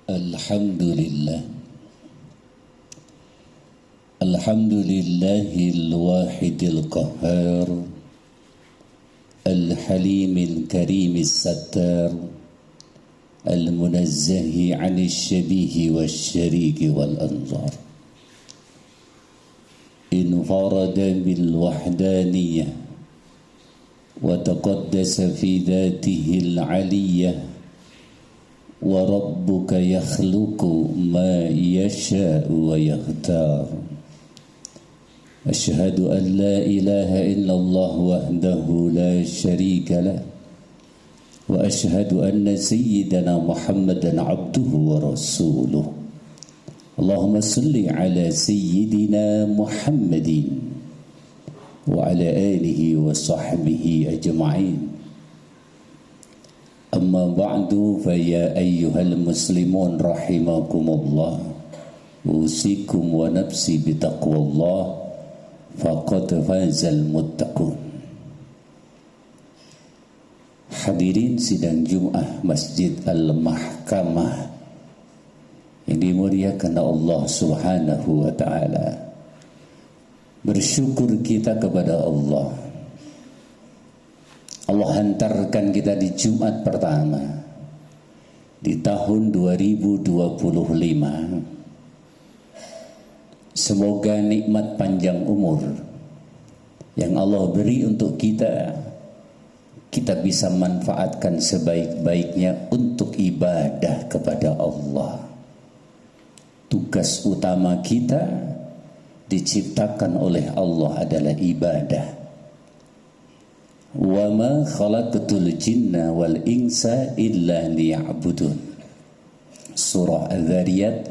Alhamdulillah. Alhamdulillahil wahidil qahhar, al-halimil karimis sattar, al-munazzahi 'anil syabihi wasyariki wal anzar. Infarada bil wahdaniyah wa taqaddasa fi dzatihil 'aliyyah. Wa rabbuka yakhluqu ma yasha'u wa yakhtar. Asyhadu an la ilaha illallah wahdahu la syarika lah. Wa asyhadu anna sayyidana Muhammadan abduhu wa rasuluh. Allahumma salli ala sayyidina Muhammadin wa ala alihi wa sahbihi ajma'in. Amma ba'du fa ya ayyuhal muslimun rahimakumullah, usikum wa nafsi bitaqwallah faqad fazal muttaqun. Hadirin sidang Jumat Masjid Al-Mahkamah yang dimuliakan Allah Subhanahu wa taala. Bersyukur kita kepada Allah. Allah hantarkan kita di Jumat pertama di tahun 2025. Semoga nikmat panjang umur yang Allah beri untuk kita bisa manfaatkan sebaik-baiknya untuk ibadah kepada Allah. Tugas utama kita diciptakan oleh Allah adalah ibadah. Wa ma khalaqatul jinna wal insa illa liya'budun. Surah Adz-Dzariyat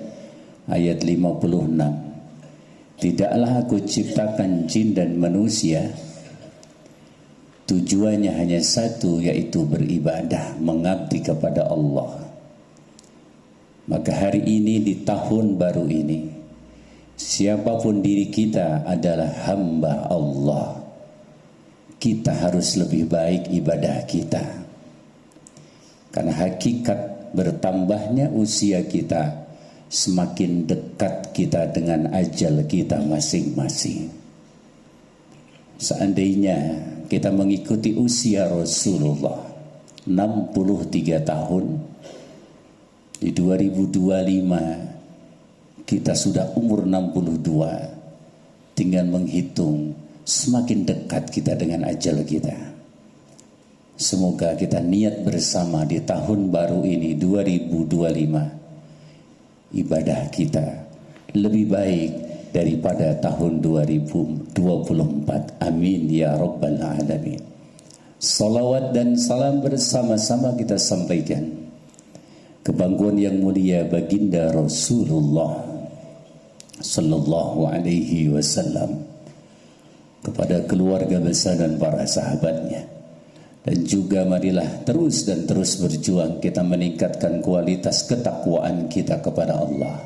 ayat 56. Tidaklah aku ciptakan jin dan manusia, tujuannya hanya satu, yaitu beribadah, mengabdi kepada Allah. Maka hari ini di tahun baru ini, siapapun diri kita adalah hamba Allah. Kita harus lebih baik ibadah kita, karena hakikat bertambahnya usia kita semakin dekat kita dengan ajal kita masing-masing. Seandainya kita mengikuti usia Rasulullah 63 tahun, di 2025 kita sudah umur 62, tinggal menghitung semakin dekat kita dengan ajal kita. Semoga kita niat bersama di tahun baru ini 2025, ibadah kita lebih baik daripada tahun 2024. Amin ya rabbal alamin. Salawat dan salam bersama-sama kita sampaikan ke pangkuan yang mulia baginda Rasulullah sallallahu alaihi wasallam, kepada keluarga besar dan para sahabatnya. Dan juga marilah terus berjuang kita meningkatkan kualitas ketakwaan kita kepada Allah.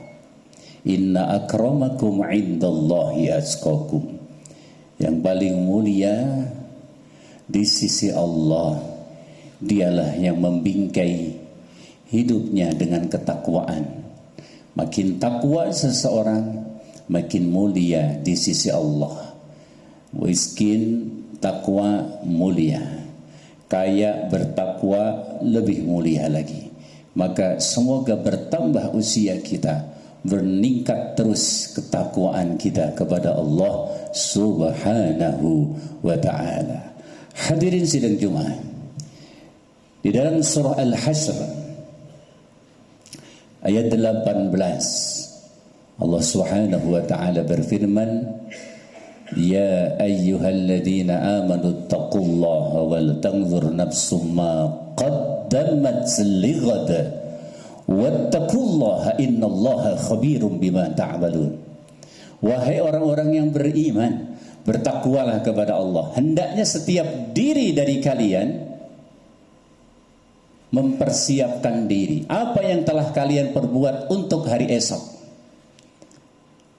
Inna akramakum indallahi atqakum. Yang paling mulia di sisi Allah dialah yang membingkai hidupnya dengan ketakwaan. Makin takwa seseorang, makin mulia di sisi Allah. Miskin takwa mulia, kaya bertakwa lebih mulia lagi. Maka semoga bertambah usia kita, meningkat terus ketakwaan kita kepada Allah Subhanahu wa ta'ala. Hadirin sidang Jumat, di dalam surah Al-Hashr ayat 18 Allah Subhanahu wa ta'ala berfirman, Ya ayyuhalladzina amanu taqullaha wal tanzur nafsum ma qaddamat lighad wattaqullaha innallaha khabirum bima ta'malun. Wahai orang-orang yang beriman, bertakwalah kepada Allah. Hendaknya setiap diri dari kalian mempersiapkan diri apa yang telah kalian perbuat untuk hari esok.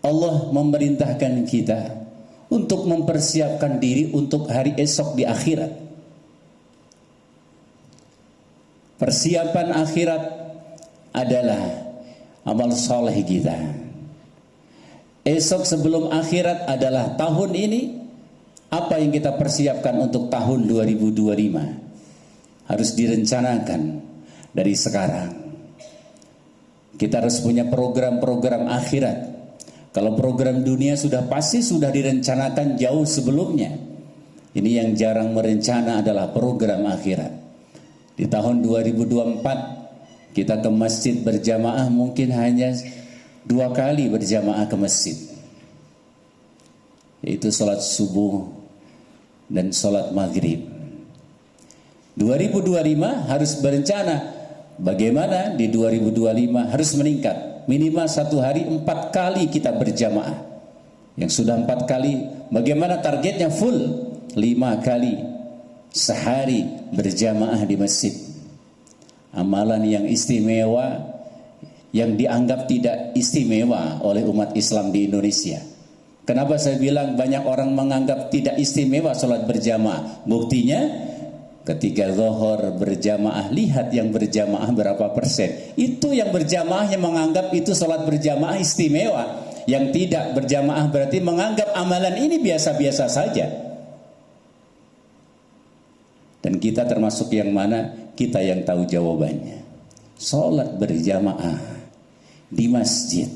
Allah memerintahkan kita untuk mempersiapkan diri untuk hari esok di akhirat. Persiapan akhirat adalah amal soleh kita. Esok sebelum akhirat adalah tahun ini. Apa yang kita persiapkan untuk tahun 2025 harus direncanakan dari sekarang. Kita harus punya program-program akhirat. Kalau program dunia sudah pasti sudah direncanakan jauh sebelumnya. Ini yang jarang merencana adalah program akhirat. Di tahun 2024 kita ke masjid berjamaah mungkin hanya 2 kali berjamaah ke masjid, yaitu sholat subuh dan sholat maghrib. 2025 harus berencana bagaimana di 2025 harus meningkat. Minimal 1 hari 4 kali kita berjamaah. Yang sudah 4 kali, bagaimana targetnya full 5 kali sehari berjamaah di masjid. Amalan yang istimewa, yang dianggap tidak istimewa oleh umat Islam di Indonesia. Kenapa saya bilang banyak orang menganggap tidak istimewa sholat berjamaah? Buktinya ketika zuhur berjamaah, lihat yang berjamaah berapa persen. Itu yang berjamaah yang menganggap itu sholat berjamaah istimewa. Yang tidak berjamaah berarti menganggap amalan ini biasa-biasa saja. Dan kita termasuk yang mana? Kita yang tahu jawabannya. Sholat berjamaah di masjid.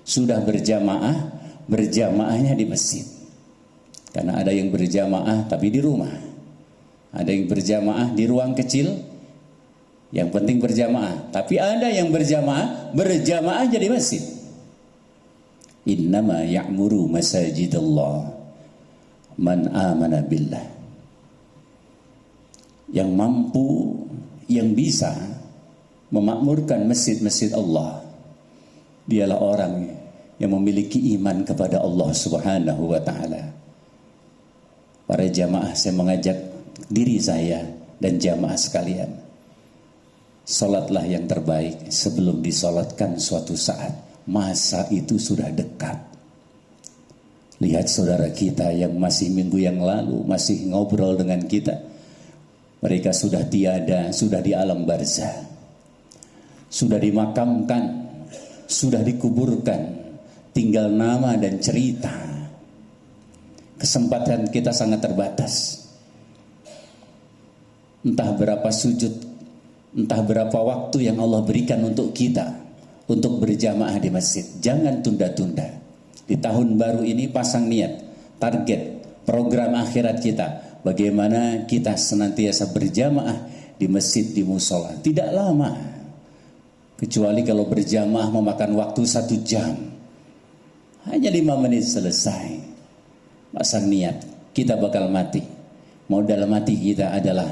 Sudah berjamaah, berjamaahnya di masjid. Karena ada yang berjamaah tapi di rumah. Ada yang berjamaah di ruang kecil. Yang penting berjamaah. Tapi ada yang berjamaah, berjamaahnya di masjid. Innama ya'muru masajidallah man amana billah. Yang mampu, yang bisa memakmurkan masjid-masjid Allah, dialah orang yang memiliki iman kepada Allah Subhanahu wa ta'ala. Para jamaah, saya mengajak diri saya dan jamaah sekalian, salatlah yang terbaik sebelum disalatkan suatu saat. Masa itu sudah dekat. Lihat saudara kita yang masih minggu yang lalu masih ngobrol dengan kita, mereka sudah tiada, sudah di alam barzah, sudah dimakamkan, sudah dikuburkan, tinggal nama dan cerita. Kesempatan kita sangat terbatas. Entah berapa sujud, entah berapa waktu yang Allah berikan untuk kita untuk berjamaah di masjid. Jangan tunda-tunda. Di tahun baru ini pasang niat, target, program akhirat kita. Bagaimana kita senantiasa berjamaah di masjid, di musola. Tidak lama. Kecuali kalau berjamaah memakan waktu 1 jam. Hanya 5 menit selesai. Pasang niat, kita bakal mati. Modal mati kita adalah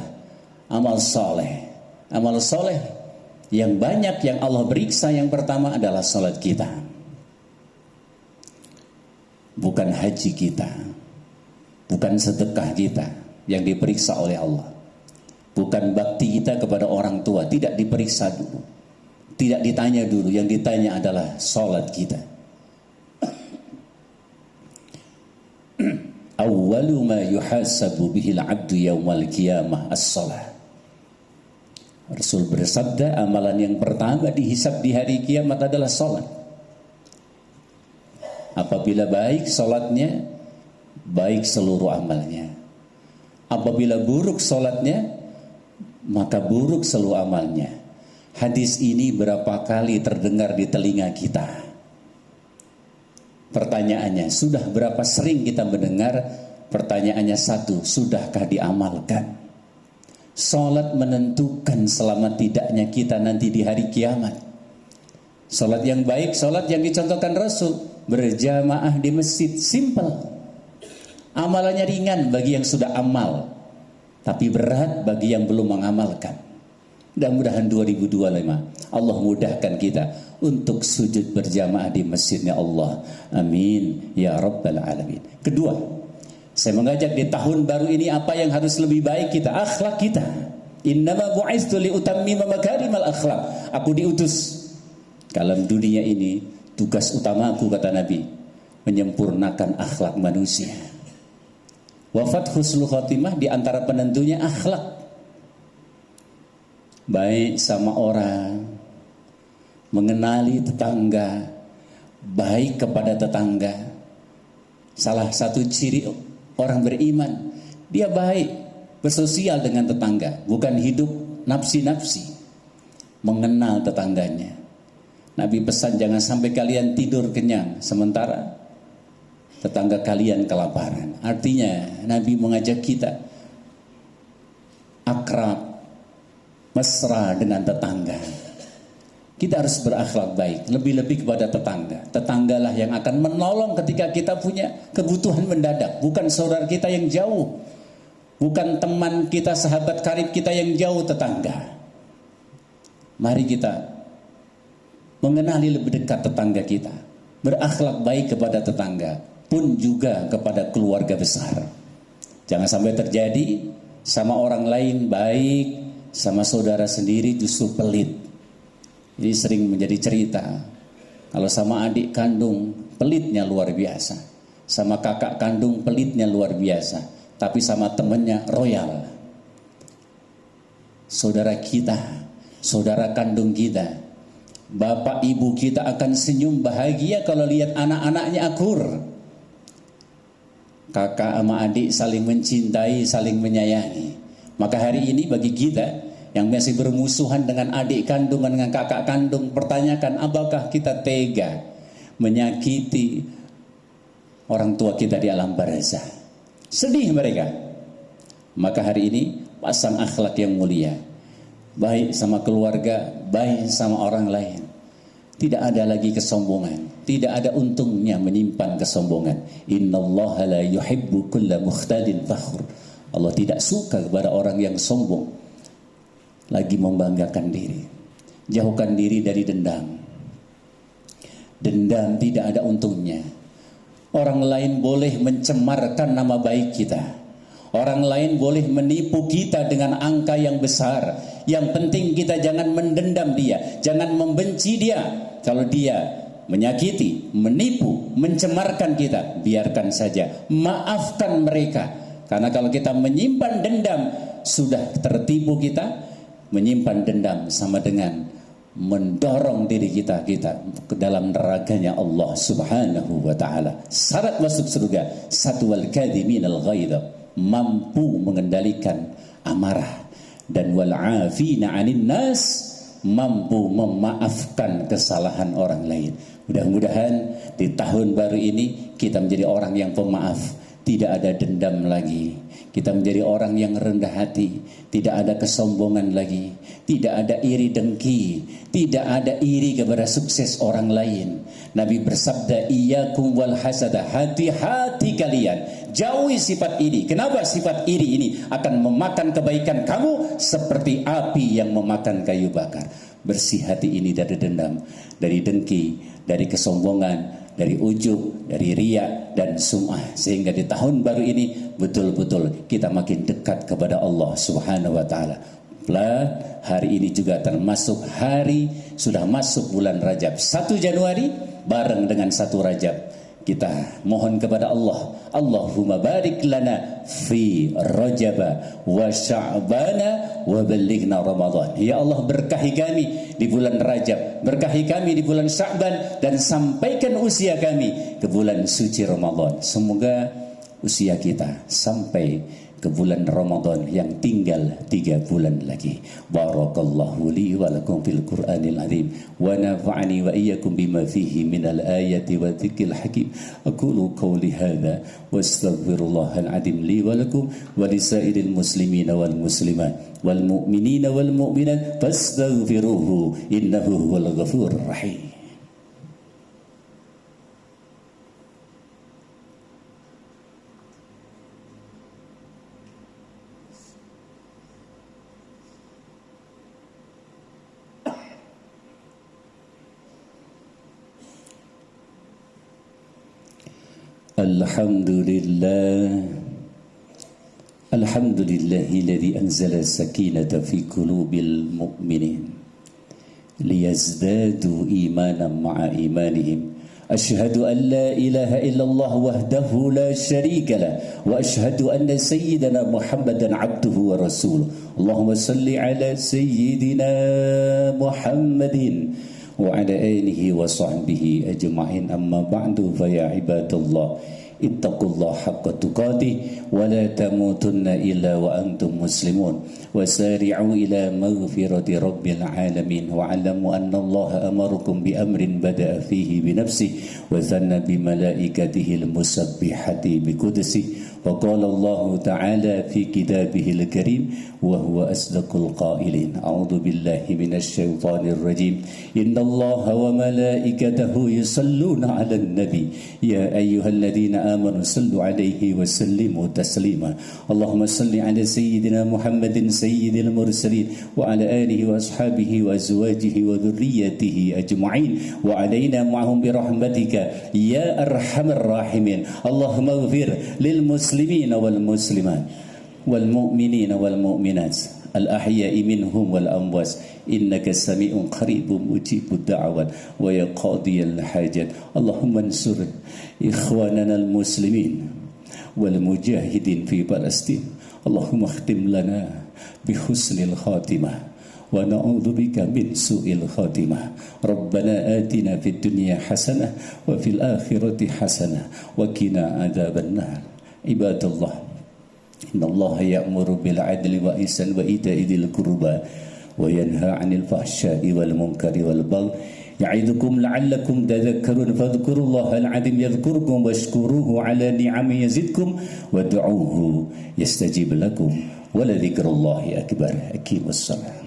amal soleh. Amal soleh yang banyak yang Allah periksa, yang pertama adalah salat kita. Bukan haji kita, bukan sedekah kita yang diperiksa oleh Allah. Bukan bakti kita kepada orang tua, tidak diperiksa dulu. Tidak ditanya dulu, yang ditanya adalah salat kita. Awwalu ma yuhasabu bihil abdu yaumal qiyamah as-salah. Rasul bersabda, amalan yang pertama dihisab di hari kiamat adalah salat. Apabila baik salatnya, baik seluruh amalnya. Apabila buruk salatnya, maka buruk seluruh amalnya. Hadis ini berapa kali terdengar di telinga kita? Pertanyaannya, sudah berapa sering kita mendengar? Pertanyaannya satu, sudahkah diamalkan? Salat menentukan selamat tidaknya kita nanti di hari kiamat. Salat yang baik, salat yang dicontohkan Rasul, berjamaah di masjid, simple. Amalannya ringan bagi yang sudah amal, tapi berat bagi yang belum mengamalkan. Mudah-mudahan 2025 Allah mudahkan kita untuk sujud berjamaah di masjidnya Allah. Amin ya rabbal alamin. Kedua, saya mengajak di tahun baru ini apa yang harus lebih baik kita, akhlak kita. Innama bu'istu li utammima makarimal akhlak. Aku diutus dalam dunia ini, tugas utamaku kata Nabi, menyempurnakan akhlak manusia. Wafat husnul khotimah di antara penentunya akhlak. Baik sama orang, mengenali tetangga, baik kepada tetangga. Salah satu ciri orang beriman, dia baik, bersosial dengan tetangga, bukan hidup nafsi-nafsi, mengenal tetangganya. Nabi pesan jangan sampai kalian tidur kenyang sementara tetangga kalian kelaparan. Artinya Nabi mengajak kita akrab, mesra dengan tetangga. Kita harus berakhlak baik, lebih-lebih kepada tetangga. Tetanggalah yang akan menolong ketika kita punya kebutuhan mendadak, bukan saudara kita yang jauh, bukan teman kita, sahabat karib kita yang jauh, tetangga. Mari kita mengenali lebih dekat tetangga kita, berakhlak baik kepada tetangga, pun juga kepada keluarga besar. Jangan sampai terjadi sama orang lain baik, sama saudara sendiri justru pelit. Ini sering menjadi cerita. Kalau sama adik kandung pelitnya luar biasa, sama kakak kandung pelitnya luar biasa, tapi sama temannya royal. Saudara kita, saudara kandung kita, bapak ibu kita akan senyum bahagia kalau lihat anak-anaknya akur. Kakak sama adik saling mencintai, saling menyayangi. Maka hari ini bagi kita yang masih bermusuhan dengan adik kandung, dengan kakak kandung, pertanyakan apakah kita tega menyakiti orang tua kita di alam barzah. Sedih mereka. Maka hari ini pasang akhlak yang mulia, baik sama keluarga, baik sama orang lain. Tidak ada lagi kesombongan, tidak ada untungnya menyimpan kesombongan. Innallaha la yuhibbu kulla mukhtalin fakhur. Allah tidak suka kepada orang yang sombong, lagi membanggakan diri. Jauhkan diri dari dendam. Dendam tidak ada untungnya. Orang lain boleh mencemarkan nama baik kita, orang lain boleh menipu kita dengan angka yang besar. Yang penting kita jangan mendendam dia, jangan membenci dia. Kalau dia menyakiti, menipu, mencemarkan kita, biarkan saja, maafkan mereka. Karena kalau kita menyimpan dendam, sudah tertipu kita. Menyimpan dendam sama dengan mendorong diri kita ke dalam neraka-Nya Allah Subhanahu wa taala. Syarat masuk surga, satu wal kadhiminal ghaidha, mampu mengendalikan amarah, dan wal afina 'anil nas, mampu memaafkan kesalahan orang lain. Mudah-mudahan di tahun baru ini kita menjadi orang yang pemaaf, tidak ada dendam lagi. Kita menjadi orang yang rendah hati, tidak ada kesombongan lagi, tidak ada iri dengki, tidak ada iri kepada sukses orang lain. Nabi bersabda, iyyakum wal hasada, hati-hati kalian, jauhi sifat iri. Kenapa sifat iri ini akan memakan kebaikan kamu seperti api yang memakan kayu bakar. Bersih hati ini dari dendam, dari dengki, dari kesombongan, dari ujub, dari riya dan sum'ah, sehingga di tahun baru ini betul-betul kita makin dekat kepada Allah Subhanahu wa taala. Hari ini juga termasuk hari, sudah masuk bulan Rajab, 1 Januari bareng dengan 1 Rajab. Kita mohon kepada Allah, Allahumma barik lana fi Rajaba wa Sya'bana wa ballighna Ramadan. Ya Allah, berkahi kami di bulan Rajab, berkahi kami di bulan Sya'ban, dan sampaikan usia kami ke bulan suci Ramadan. Semoga usia kita sampai ke bulan Ramadan yang tinggal 3 bulan lagi. Barakallahu li wa lakum fil Qur'anil azim wa nafa'ani wa iyyakum bima fihi minal ayati wa dzikril hakim. Aqulu qawli hadza wa astaghfirullahal azim li wa lakum wa lisairil muslimina wal muslimat wal mu'minina wal mu'minat fastaghfiruhu innahu huwal ghafurur rahim. Alhamdulillahilladzi anzala sakinata fi qulubil mu'minin liyazdadu imanan ma'a imanihim. Asyhadu an la ilaha illallah wahdahu la syarika lah wa asyhadu anna sayyidana Muhammadan abduhu wa rasuluh. Allahumma salli ala sayyidina Muhammadin وعلى آله وصحبه أجمعين أما بعد فيا عباد الله اتقوا الله حق تقاته ولا تموتن إلا وأنتم مسلمون وسارعوا إلى مغفرة رب العالمين واعلموا أن الله أمركم بأمر بدأ فيه بنفسه وثنى بملائكته المسبحة بقدسه وقال الله تعالى في كتابه الكريم وهو أصدق القائلين أعوذ بالله من الشيطان الرجيم إن الله وملائكته يصلون على النبي يا أيها الذين آمنوا صلوا عليه وسلموا تسليما اللهم صل على سيدنا محمد سيد المرسلين وعلى آله وأصحابه وأزواجه وذريته أجمعين وعلينا معهم برحمتك يا أرحم الراحمين اللهم اغفر للمسلمين والمسلمات والمؤمنين والمؤمنات الأحياء منهم والأموات إنك سميع قريب مجيب الدعوات ويا قاضي الحاجات اللهم انصر إخواننا المسلمين والمجاهدين في فلسطين اللهم اختم لنا بحسن الخاتمة ونعوذ بك من سوء الخاتمة ربنا آتنا في الدنيا حسنة وفي الآخرة حسنة وقنا عذاب النار عباد الله إن الله يأمر بالعدل والإحسان وإيتاء ذي القربى وينهى عن الفحشاء والمنكر والبغي يعظكم لعلكم تذكرون فاذكروا الله العظيم يذكركم واشكروه على نعمه يزدكم ودعوه يستجيب لكم ولذكر الله أكبر أقيموا الصلاة